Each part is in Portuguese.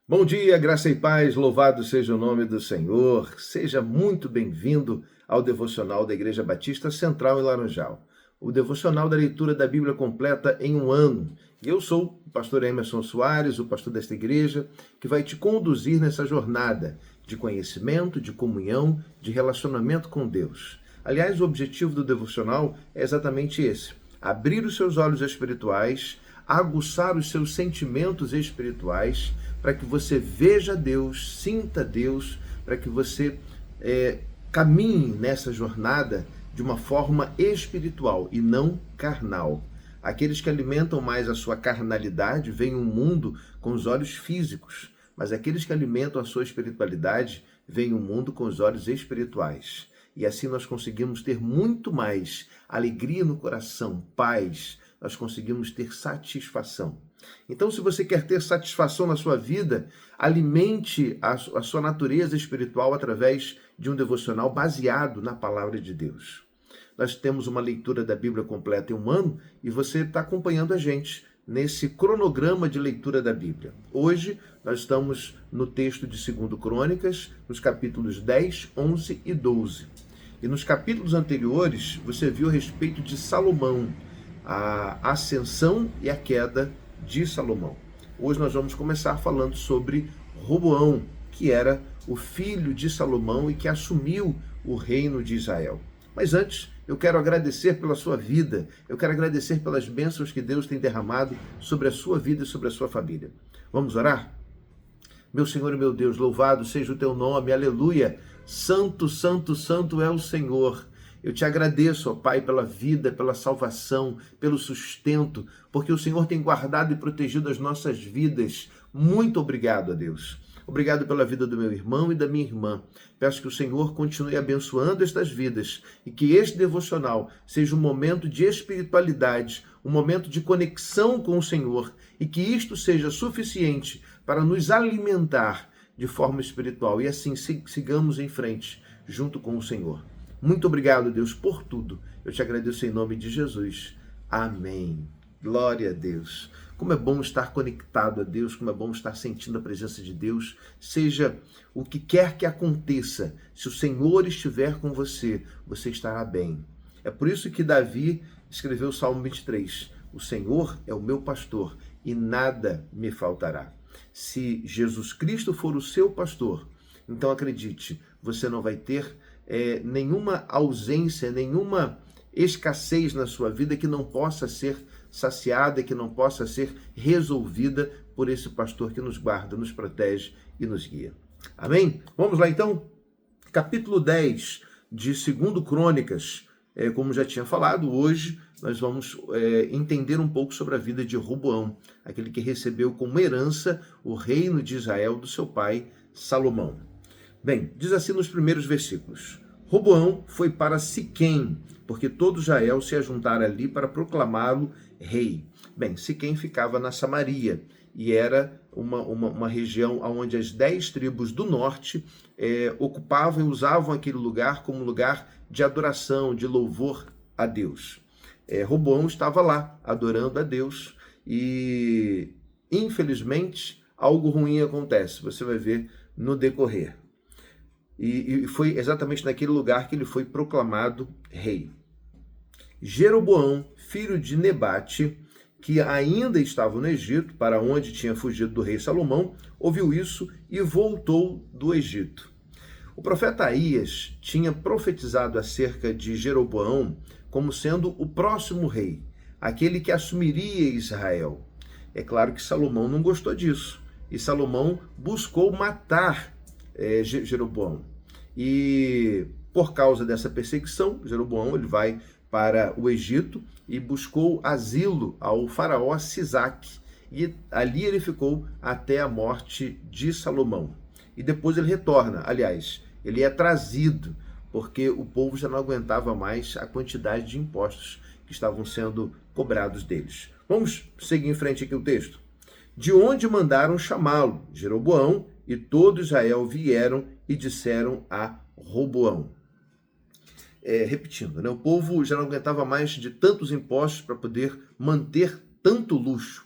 Bom dia, graça e paz, louvado seja o nome do Senhor. Seja muito bem-vindo ao devocional da Igreja Batista Central em Laranjal. O devocional da leitura da Bíblia completa em um ano. E eu sou o pastor Emerson Soares, o pastor desta igreja, que vai te conduzir nessa jornada de conhecimento, de comunhão, de relacionamento com Deus. Aliás, o objetivo do devocional é exatamente esse: abrir os seus olhos espirituais, aguçar os seus sentimentos espirituais, para que você veja Deus, sinta Deus, para que você caminhe nessa jornada de uma forma espiritual e não carnal. Aqueles que alimentam mais a sua carnalidade veem o mundo com os olhos físicos, mas aqueles que alimentam a sua espiritualidade veem o mundo com os olhos espirituais. E assim nós conseguimos ter muito mais alegria no coração, paz, nós conseguimos ter satisfação. Então, se você quer ter satisfação na sua vida, alimente a sua natureza espiritual através de um devocional baseado na palavra de Deus. Nós temos uma leitura da Bíblia completa em um ano e você está acompanhando a gente nesse cronograma de leitura da Bíblia. Hoje, nós estamos no texto de 2 Crônicas, nos capítulos 10, 11 e 12. E nos capítulos anteriores, você viu a respeito de Salomão, a ascensão e a queda de Salomão. Hoje nós vamos começar falando sobre Roboão, que era o filho de Salomão e que assumiu o reino de Israel. Mas antes, eu quero agradecer pela sua vida, eu quero agradecer pelas bênçãos que Deus tem derramado sobre a sua vida e sobre a sua família. Vamos orar? Meu Senhor e meu Deus, louvado seja o teu nome, aleluia! Santo, santo, santo é o Senhor. Eu te agradeço, ó Pai, pela vida, pela salvação, pelo sustento, porque o Senhor tem guardado e protegido as nossas vidas. Muito obrigado a Deus. Obrigado pela vida do meu irmão e da minha irmã. Peço que o Senhor continue abençoando estas vidas e que este devocional seja um momento de espiritualidade, um momento de conexão com o Senhor e que isto seja suficiente para nos alimentar de forma espiritual e assim sigamos em frente junto com o Senhor. Muito obrigado, Deus, por tudo. Eu te agradeço em nome de Jesus. Amém. Glória a Deus. Como é bom estar conectado a Deus, como é bom estar sentindo a presença de Deus. Seja o que quer que aconteça, se o Senhor estiver com você, você estará bem. É por isso que Davi escreveu o Salmo 23. O Senhor é o meu pastor e nada me faltará. Se Jesus Cristo for o seu pastor, então acredite, você não vai ter nenhuma ausência, nenhuma escassez na sua vida que não possa ser saciada, que não possa ser resolvida por esse pastor que nos guarda, nos protege e nos guia. Amém? Vamos lá então? Capítulo 10 de 2 Crônicas. Como já tinha falado, hoje nós vamos entender um pouco sobre a vida de Roboão, aquele que recebeu como herança o reino de Israel do seu pai Salomão. Bem, diz assim nos primeiros versículos: Roboão foi para Siquém, porque todo Israel se ajuntara ali para proclamá-lo rei. Bem, Siquém ficava na Samaria e era uma região onde as 10 tribos do norte ocupavam e usavam aquele lugar como lugar de adoração, de louvor a Deus. Roboão estava lá adorando a Deus e, infelizmente, algo ruim acontece. Você vai ver no decorrer. E foi exatamente naquele lugar que ele foi proclamado rei. Jeroboão, filho de Nebate, que ainda estava no Egito, para onde tinha fugido do rei Salomão, ouviu isso e voltou do Egito. O profeta Aías tinha profetizado acerca de Jeroboão como sendo o próximo rei, aquele que assumiria Israel. É claro que Salomão não gostou disso, e Salomão buscou matar Jeroboão. E por causa dessa perseguição, Jeroboão ele vai para o Egito e buscou asilo ao faraó Sisaque. E ali ele ficou até a morte de Salomão. E depois ele retorna, aliás, ele é trazido, porque o povo já não aguentava mais a quantidade de impostos que estavam sendo cobrados deles. Vamos seguir em frente aqui o texto. De onde mandaram chamá-lo? Jeroboão e todo Israel vieram e disseram a Roboão. Repetindo, né? O povo já não aguentava mais de tantos impostos para poder manter tanto luxo.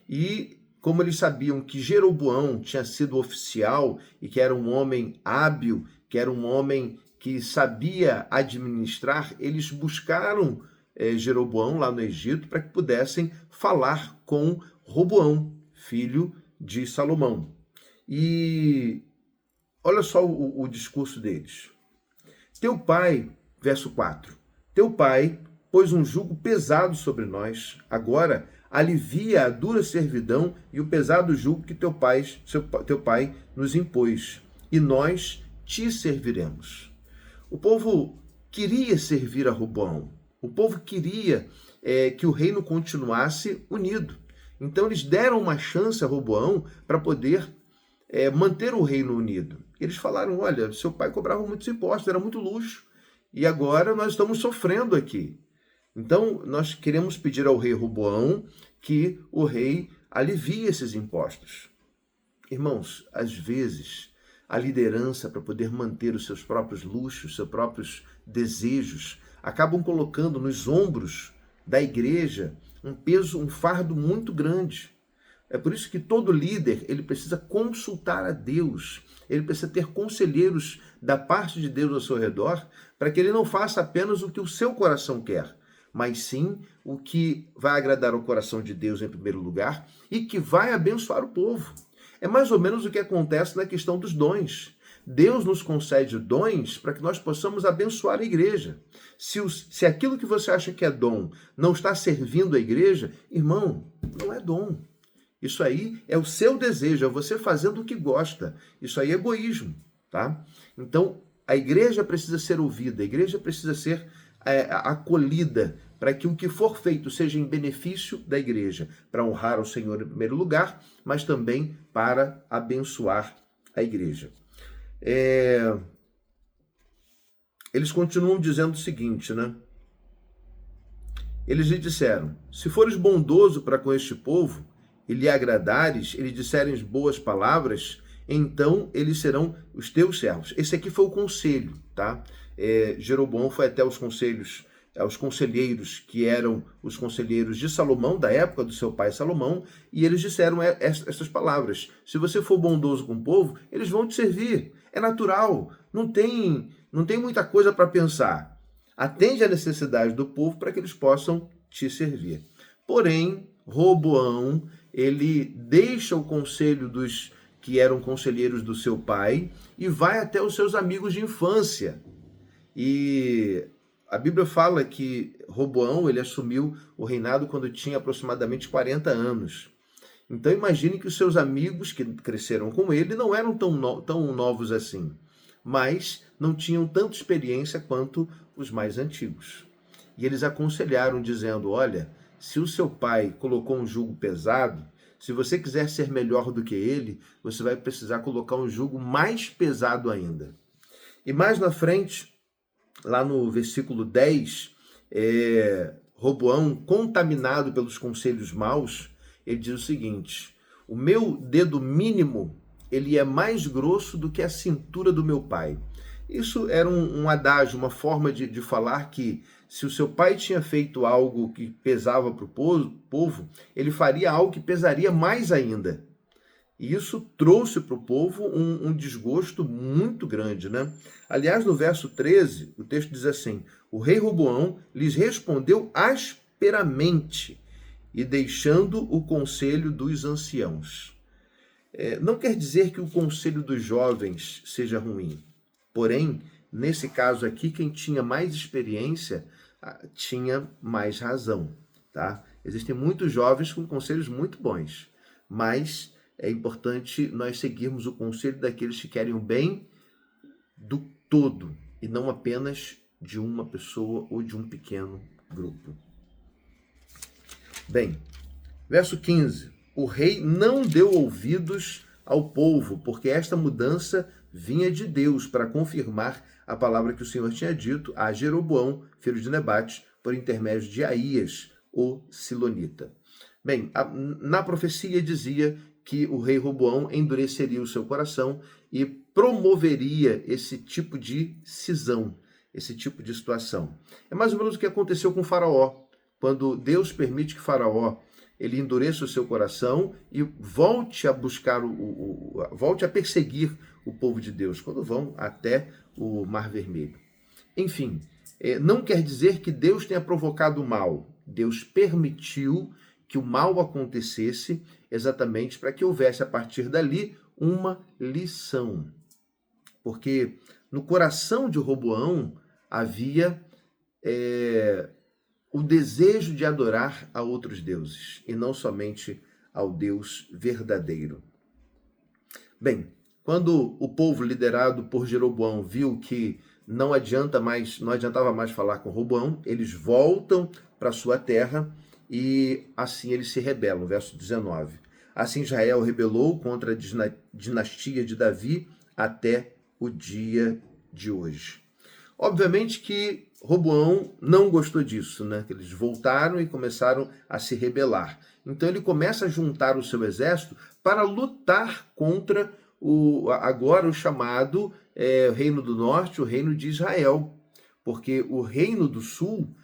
E como eles sabiam que Jeroboão tinha sido oficial e que era um homem hábil, que era um homem que sabia administrar, eles buscaram Jeroboão lá no Egito para que pudessem falar com Roboão, filho de Salomão. E olha só o discurso deles. Teu pai, verso 4, teu pai pôs um jugo pesado sobre nós, agora alivia a dura servidão e o pesado jugo que teu pai nos impôs, e nós te serviremos. O povo queria servir a Roboão, o povo queria que o reino continuasse unido. Então eles deram uma chance a Roboão para poder manter o reino unido. Eles falaram, olha, seu pai cobrava muitos impostos, era muito luxo, e agora nós estamos sofrendo aqui. Então nós queremos pedir ao rei Roboão que o rei alivie esses impostos. Irmãos, às vezes a liderança, para poder manter os seus próprios luxos, seus próprios desejos, acabam colocando nos ombros da igreja um peso, um fardo muito grande. É por isso que todo líder, ele precisa consultar a Deus, ele precisa ter conselheiros da parte de Deus ao seu redor, para que ele não faça apenas o que o seu coração quer, mas sim o que vai agradar ao coração de Deus em primeiro lugar e que vai abençoar o povo. É mais ou menos o que acontece na questão dos dons. Deus nos concede dons para que nós possamos abençoar a igreja. Se aquilo que você acha que é dom não está servindo a igreja, irmão, não é dom. Isso aí é o seu desejo, é você fazendo o que gosta. Isso aí é egoísmo, tá? Então, a igreja precisa ser ouvida, a igreja precisa ser acolhida, para que o que for feito seja em benefício da igreja, para honrar o Senhor em primeiro lugar, mas também para abençoar a igreja. Eles continuam dizendo o seguinte, né? Eles lhe disseram, se fores bondoso para com este povo, e lhe agradares, e lhe disserem boas palavras, então eles serão os teus servos. Esse aqui foi o conselho, tá? Jeroboão foi até os conselheiros que eram os conselheiros de Salomão, da época do seu pai Salomão, e eles disseram essas palavras. Se você for bondoso com o povo, eles vão te servir. É natural, não tem muita coisa para pensar. Atende à necessidade do povo para que eles possam te servir. Porém, Roboão, ele deixa o conselho dos que eram conselheiros do seu pai e vai até os seus amigos de infância. E a Bíblia fala que Roboão, ele assumiu o reinado quando tinha aproximadamente 40 anos. Então imagine que os seus amigos que cresceram com ele não eram tão novos assim, mas não tinham tanta experiência quanto os mais antigos. E eles aconselharam dizendo, olha, se o seu pai colocou um jugo pesado, se você quiser ser melhor do que ele, você vai precisar colocar um jugo mais pesado ainda. E mais na frente, lá no versículo 10, Roboão, contaminado pelos conselhos maus, ele diz o seguinte, o meu dedo mínimo, ele é mais grosso do que a cintura do meu pai. Isso era um adágio, uma forma de falar que se o seu pai tinha feito algo que pesava para o povo, ele faria algo que pesaria mais ainda. E isso trouxe para o povo um desgosto muito grande, né? Aliás, no verso 13, o texto diz assim, o rei Roboão lhes respondeu asperamente e deixando o conselho dos anciãos. Não quer dizer que o conselho dos jovens seja ruim. Porém, nesse caso aqui, quem tinha mais experiência tinha mais razão, tá? Existem muitos jovens com conselhos muito bons, mas é importante nós seguirmos o conselho daqueles que querem o bem do todo e não apenas de uma pessoa ou de um pequeno grupo. Bem, verso 15. O rei não deu ouvidos ao povo, porque esta mudança vinha de Deus para confirmar a palavra que o Senhor tinha dito a Jeroboão, filho de Nebate, por intermédio de Aías, o Silonita. Bem, na profecia dizia que o rei Roboão endureceria o seu coração e promoveria esse tipo de cisão, esse tipo de situação. É mais ou menos o que aconteceu com Faraó, quando Deus permite que Faraó ele endureça o seu coração e volte a buscar, volte a perseguir o povo de Deus, quando vão até o Mar Vermelho. Enfim, não quer dizer que Deus tenha provocado o mal. Deus permitiu que o mal acontecesse exatamente para que houvesse, a partir dali, uma lição. Porque no coração de Roboão havia o desejo de adorar a outros deuses, e não somente ao Deus verdadeiro. Bem, quando o povo liderado por Jeroboão viu que não adiantava mais falar com Roboão, eles voltam para sua terra e assim eles se rebelam. Verso 19. Assim Israel rebelou contra a dinastia de Davi até o dia de hoje. Obviamente que Roboão não gostou disso, né? Eles voltaram e começaram a se rebelar. Então ele começa a juntar o seu exército para lutar contra agora o chamado Reino do Norte, o Reino de Israel. Porque o Reino do Sul,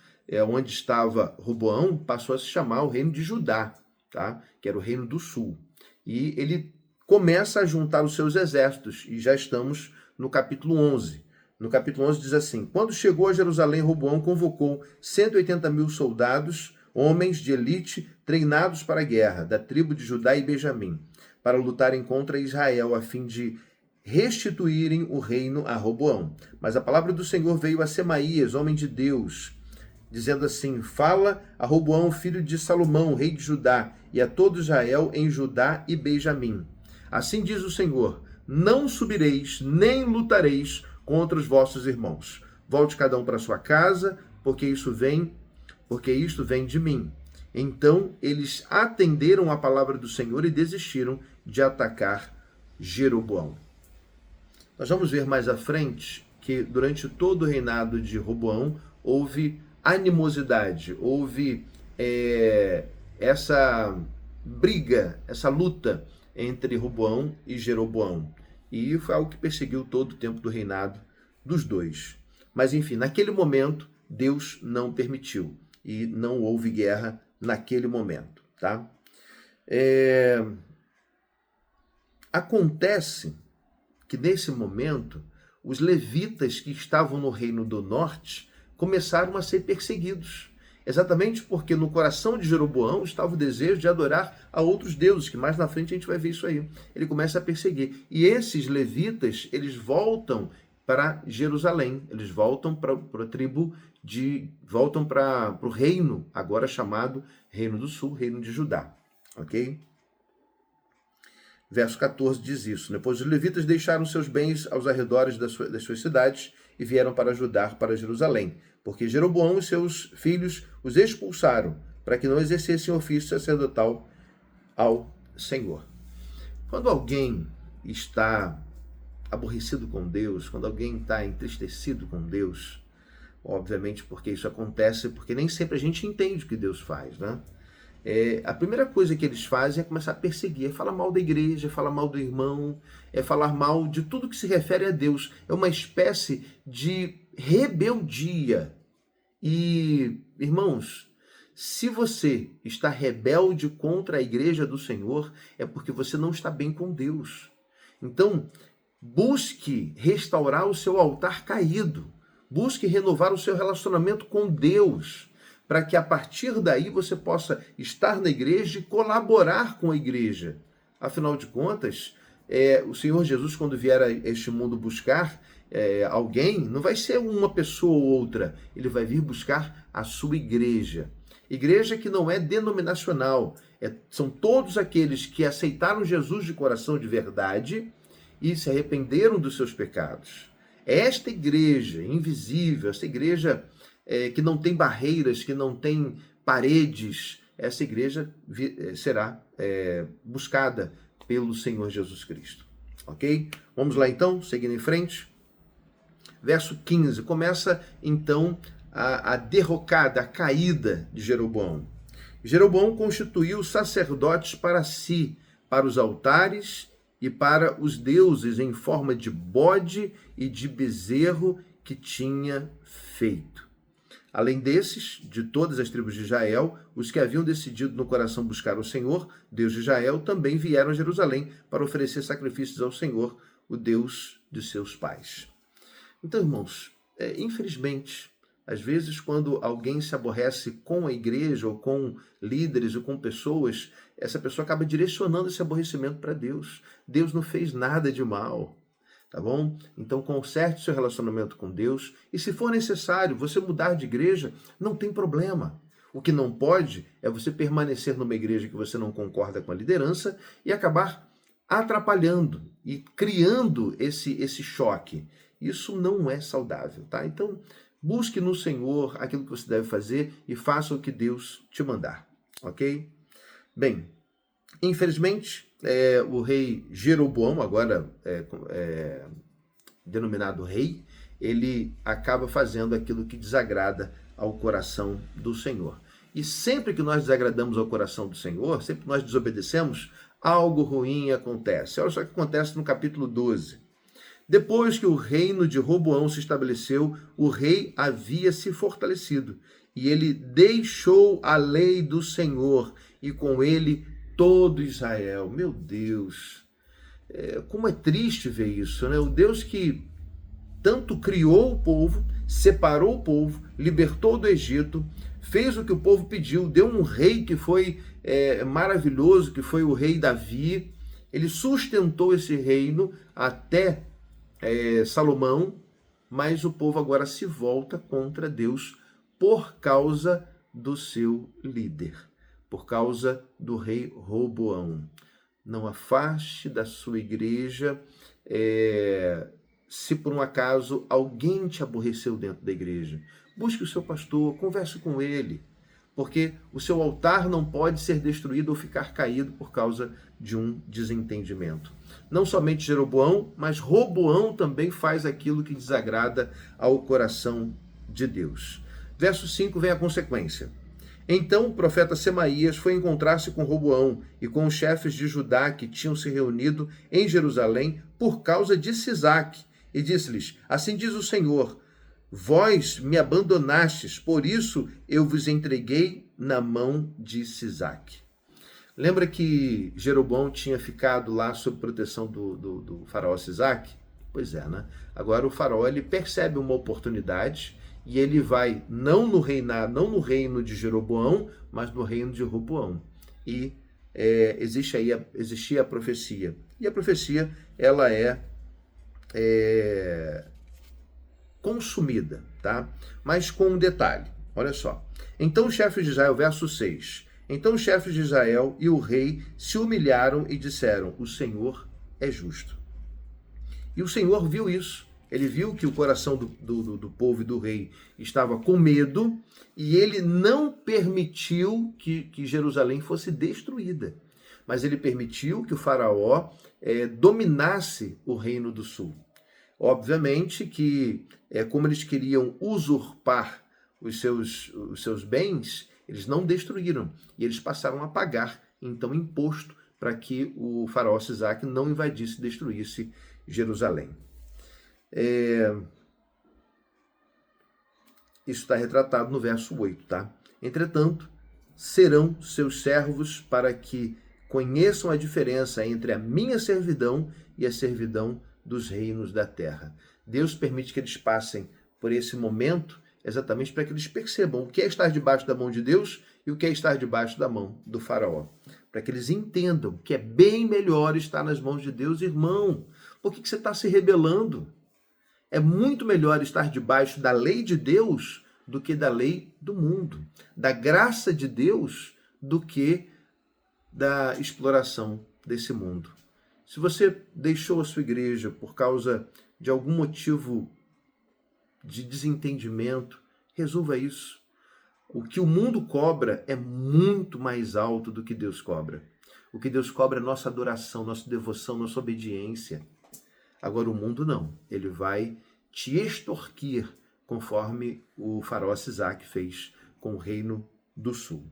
onde estava Roboão, passou a se chamar o Reino de Judá, tá? Que era o Reino do Sul. E ele começa a juntar os seus exércitos, e já estamos no capítulo 11. No capítulo 11 diz assim: quando chegou a Jerusalém, Roboão convocou 180.000 soldados, homens de elite, treinados para a guerra, da tribo de Judá e Benjamim, para lutarem contra Israel, a fim de restituírem o reino a Roboão. Mas a palavra do Senhor veio a Semaías, homem de Deus, dizendo assim: fala a Roboão, filho de Salomão, rei de Judá, e a todo Israel em Judá e Benjamim. Assim diz o Senhor: não subireis, nem lutareis contra os vossos irmãos. Volte cada um para sua casa, porque isto vem de mim. Então eles atenderam a palavra do Senhor e desistiram de atacar Jeroboão. Nós vamos ver mais à frente que durante todo o reinado de Roboão houve animosidade, houve essa briga, essa luta entre Roboão e Jeroboão. E foi algo que perseguiu todo o tempo do reinado dos dois. Mas enfim, naquele momento, Deus não permitiu. E não houve guerra naquele momento. Tá? Acontece que nesse momento, os levitas que estavam no Reino do Norte começaram a ser perseguidos. Exatamente porque no coração de Jeroboão estava o desejo de adorar a outros deuses, que mais na frente a gente vai ver isso aí. Ele começa a perseguir. E esses levitas, eles voltam para Jerusalém, eles voltam para a tribo voltam para o reino, agora chamado Reino do Sul, Reino de Judá. Ok? Verso 14 diz isso: depois os levitas deixaram seus bens aos arredores das suas cidades e vieram para Judá, para Jerusalém, porque Jeroboão e seus filhos os expulsaram, para que não exercessem ofício sacerdotal ao Senhor. Quando alguém está aborrecido com Deus, quando alguém está entristecido com Deus, obviamente porque isso acontece, porque nem sempre a gente entende o que Deus faz, né? A primeira coisa que eles fazem é começar a perseguir, é falar mal da igreja, é falar mal do irmão, é falar mal de tudo que se refere a Deus. É uma espécie de rebeldia. E, irmãos, se você está rebelde contra a igreja do Senhor, é porque você não está bem com Deus. Então, busque restaurar o seu altar caído. Busque renovar o seu relacionamento com Deus, para que a partir daí você possa estar na igreja e colaborar com a igreja. Afinal de contas, o Senhor Jesus, quando vier a este mundo buscar alguém, não vai ser uma pessoa ou outra, ele vai vir buscar a sua igreja. Igreja que não é denominacional, são todos aqueles que aceitaram Jesus de coração de verdade e se arrependeram dos seus pecados. Esta igreja invisível, esta igreja que não tem barreiras, que não tem paredes, essa igreja será buscada pelo Senhor Jesus Cristo. Ok? Vamos lá então, seguindo em frente. Verso 15, começa então a derrocada, a caída de Jeroboão. Jeroboão constituiu sacerdotes para si, para os altares e para os deuses em forma de bode e de bezerro que tinha feito. Além desses, de todas as tribos de Israel, os que haviam decidido no coração buscar o Senhor, Deus de Israel, também vieram a Jerusalém para oferecer sacrifícios ao Senhor, o Deus de seus pais. Então, irmãos, infelizmente, às vezes quando alguém se aborrece com a igreja, ou com líderes, ou com pessoas, essa pessoa acaba direcionando esse aborrecimento para Deus. Deus não fez nada de mal. Tá bom? Então conserte seu relacionamento com Deus e, se for necessário você mudar de igreja, não tem problema. O que não pode é você permanecer numa igreja que você não concorda com a liderança e acabar atrapalhando e criando esse choque. Isso não é saudável, tá? Então busque no Senhor aquilo que você deve fazer e faça o que Deus te mandar, ok? Bem, infelizmente, o rei Jeroboão, agora denominado rei, ele acaba fazendo aquilo que desagrada ao coração do Senhor. E sempre que nós desagradamos ao coração do Senhor, sempre que nós desobedecemos, algo ruim acontece. Olha só o que acontece no capítulo 12. Depois que o reino de Roboão se estabeleceu, o rei havia se fortalecido, e ele deixou a lei do Senhor, e com ele todo Israel. Meu Deus, como é triste ver isso, né? O Deus que tanto criou o povo, separou o povo, libertou do Egito, fez o que o povo pediu, deu um rei que foi maravilhoso, que foi o rei Davi. Ele sustentou esse reino até Salomão, mas o povo agora se volta contra Deus por causa do seu líder, por causa do rei Roboão. Não afaste da sua igreja se por um acaso alguém te aborreceu dentro da igreja. Busque o seu pastor, converse com ele, porque o seu altar não pode ser destruído ou ficar caído por causa de um desentendimento. Não somente Jeroboão, mas Roboão também faz aquilo que desagrada ao coração de Deus. Verso 5 vem a consequência. Então o profeta Semaías foi encontrar-se com Roboão e com os chefes de Judá que tinham se reunido em Jerusalém por causa de Sisaque, e disse-lhes: assim diz o Senhor, vós me abandonastes, por isso eu vos entreguei na mão de Sisaque. Lembra que Jeroboão tinha ficado lá sob proteção do faraó Sisaque? Pois é, né? Agora o faraó ele percebe uma oportunidade e ele vai não no reino de Jeroboão, mas no reino de Roboão. E existia a profecia. E a profecia ela é consumida, tá? Mas com um detalhe, olha só. Então os chefes de Israel, verso 6. Então os chefes de Israel e o rei se humilharam e disseram: o Senhor é justo. E o Senhor viu isso. Ele viu que o coração do povo e do rei estava com medo e ele não permitiu que Jerusalém fosse destruída. Mas ele permitiu que o faraó dominasse o reino do sul. Obviamente que, como eles queriam usurpar os seus bens, eles não destruíram e eles passaram a pagar, então, imposto para que o faraó Sisaque não invadisse e destruísse Jerusalém. Isso está retratado no verso 8, tá? Entretanto, serão seus servos para que conheçam a diferença entre a minha servidão e a servidão dos reinos da terra. Deus permite que eles passem por esse momento exatamente para que eles percebam o que é estar debaixo da mão de Deus e o que é estar debaixo da mão do faraó. Para que eles entendam que é bem melhor estar nas mãos de Deus, irmão. Por que você está se rebelando? É muito melhor estar debaixo da lei de Deus do que da lei do mundo, da graça de Deus do que da exploração desse mundo. Se você deixou a sua igreja por causa de algum motivo de desentendimento, resolva isso. O que o mundo cobra é muito mais alto do que Deus cobra. O que Deus cobra é nossa adoração, nossa devoção, nossa obediência. Agora o mundo não. Ele vai te extorquir, conforme o faraó Sisaque fez com o reino do sul.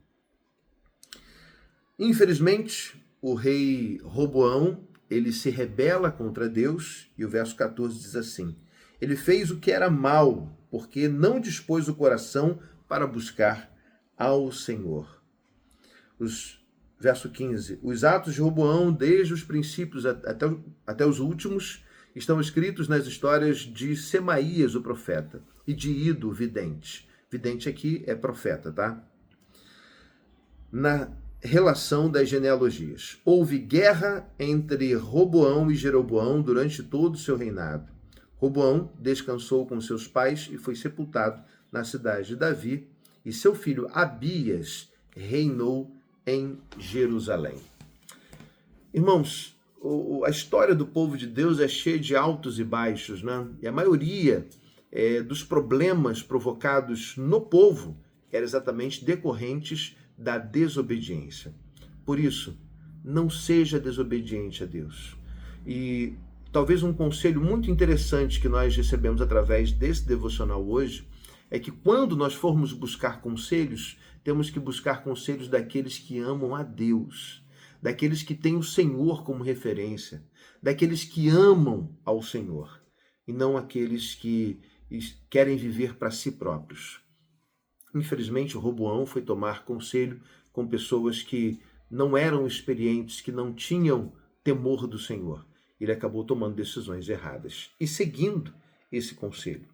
Infelizmente, o rei Roboão, ele se rebela contra Deus, e o verso 14 diz assim: ele fez o que era mal, porque não dispôs o coração para buscar ao Senhor. Verso 15. Os atos de Roboão, desde os princípios até os últimos, estão escritos nas histórias de Semaías, o profeta, e de Ido, o vidente. Vidente aqui é profeta, tá? Na relação das genealogias. Houve guerra entre Roboão e Jeroboão durante todo o seu reinado. Roboão descansou com seus pais e foi sepultado na cidade de Davi, e seu filho Abias reinou em Jerusalém. Irmãos, a história do povo de Deus é cheia de altos e baixos, né? E a maioria dos problemas provocados no povo eram exatamente decorrentes da desobediência. Por isso, não seja desobediente a Deus. E talvez um conselho muito interessante que nós recebemos através desse devocional hoje é que quando nós formos buscar conselhos, temos que buscar conselhos daqueles que amam a Deus, daqueles que têm o Senhor como referência, daqueles que amam ao Senhor, e não aqueles que querem viver para si próprios. Infelizmente, o Roboão foi tomar conselho com pessoas que não eram experientes, que não tinham temor do Senhor. Ele acabou tomando decisões erradas e seguindo esse conselho.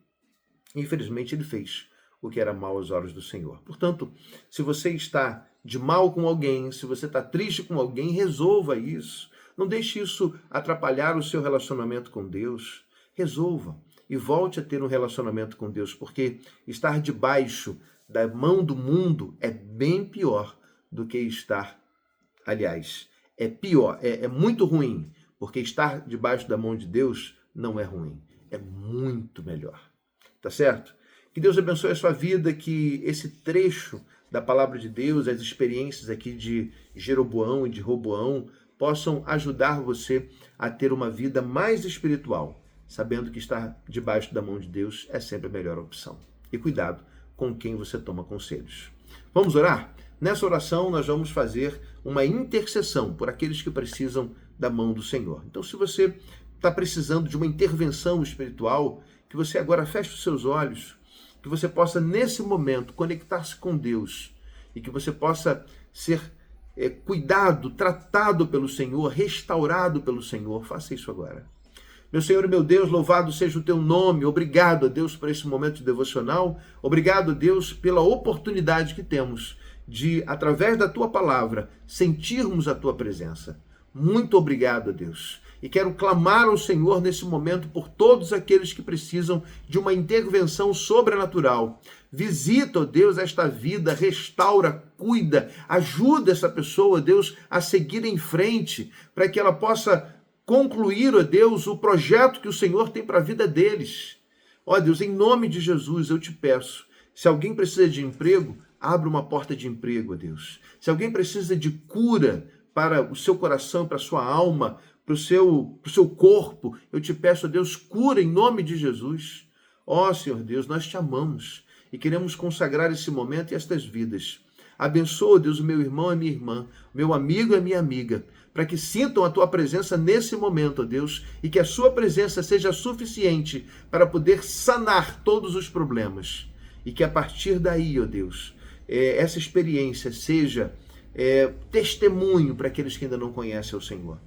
Infelizmente, ele fez o que era mal aos olhos do Senhor. Portanto, se você está de mal com alguém, se você está triste com alguém, resolva isso. Não deixe isso atrapalhar o seu relacionamento com Deus. Resolva e volte a ter um relacionamento com Deus, porque estar debaixo da mão do mundo é bem pior do que é pior, é muito ruim, porque estar debaixo da mão de Deus não é ruim, é muito melhor. Tá certo? Que Deus abençoe a sua vida, que esse trecho da palavra de Deus, as experiências aqui de Jeroboão e de Roboão, possam ajudar você a ter uma vida mais espiritual, sabendo que estar debaixo da mão de Deus é sempre a melhor opção. E cuidado com quem você toma conselhos. Vamos orar? Nessa oração nós vamos fazer uma intercessão por aqueles que precisam da mão do Senhor. Então, se você está precisando de uma intervenção espiritual, que você agora feche os seus olhos, que você possa, nesse momento, conectar-se com Deus e que você possa ser cuidado, tratado pelo Senhor, restaurado pelo Senhor. Faça isso agora. Meu Senhor e meu Deus, louvado seja o teu nome. Obrigado a Deus por esse momento devocional. Obrigado a Deus pela oportunidade que temos de, através da tua palavra, sentirmos a tua presença. Muito obrigado a Deus. E quero clamar ao Senhor nesse momento por todos aqueles que precisam de uma intervenção sobrenatural. Visita, ó Deus, esta vida, restaura, cuida, ajuda essa pessoa, Deus, a seguir em frente, para que ela possa concluir, ó Deus, o projeto que o Senhor tem para a vida deles. Ó Deus, em nome de Jesus, eu te peço, se alguém precisa de emprego, abra uma porta de emprego, ó Deus. Se alguém precisa de cura para o seu coração, para a sua alma, para o seu corpo, eu te peço, ó Deus, cura em nome de Jesus. Ó Senhor Deus, nós te amamos e queremos consagrar esse momento e estas vidas. Abençoa, Deus, o meu irmão e a minha irmã, o meu amigo e a minha amiga, para que sintam a tua presença nesse momento, ó Deus, e que a sua presença seja suficiente para poder sanar todos os problemas. E que a partir daí, ó Deus, essa experiência seja testemunho para aqueles que ainda não conhecem o Senhor.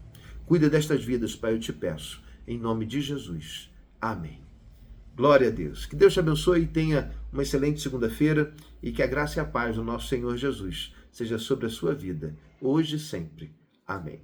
Cuida destas vidas, Pai, eu te peço, em nome de Jesus. Amém. Glória a Deus. Que Deus te abençoe e tenha uma excelente segunda-feira e que a graça e a paz do nosso Senhor Jesus seja sobre a sua vida, hoje e sempre. Amém.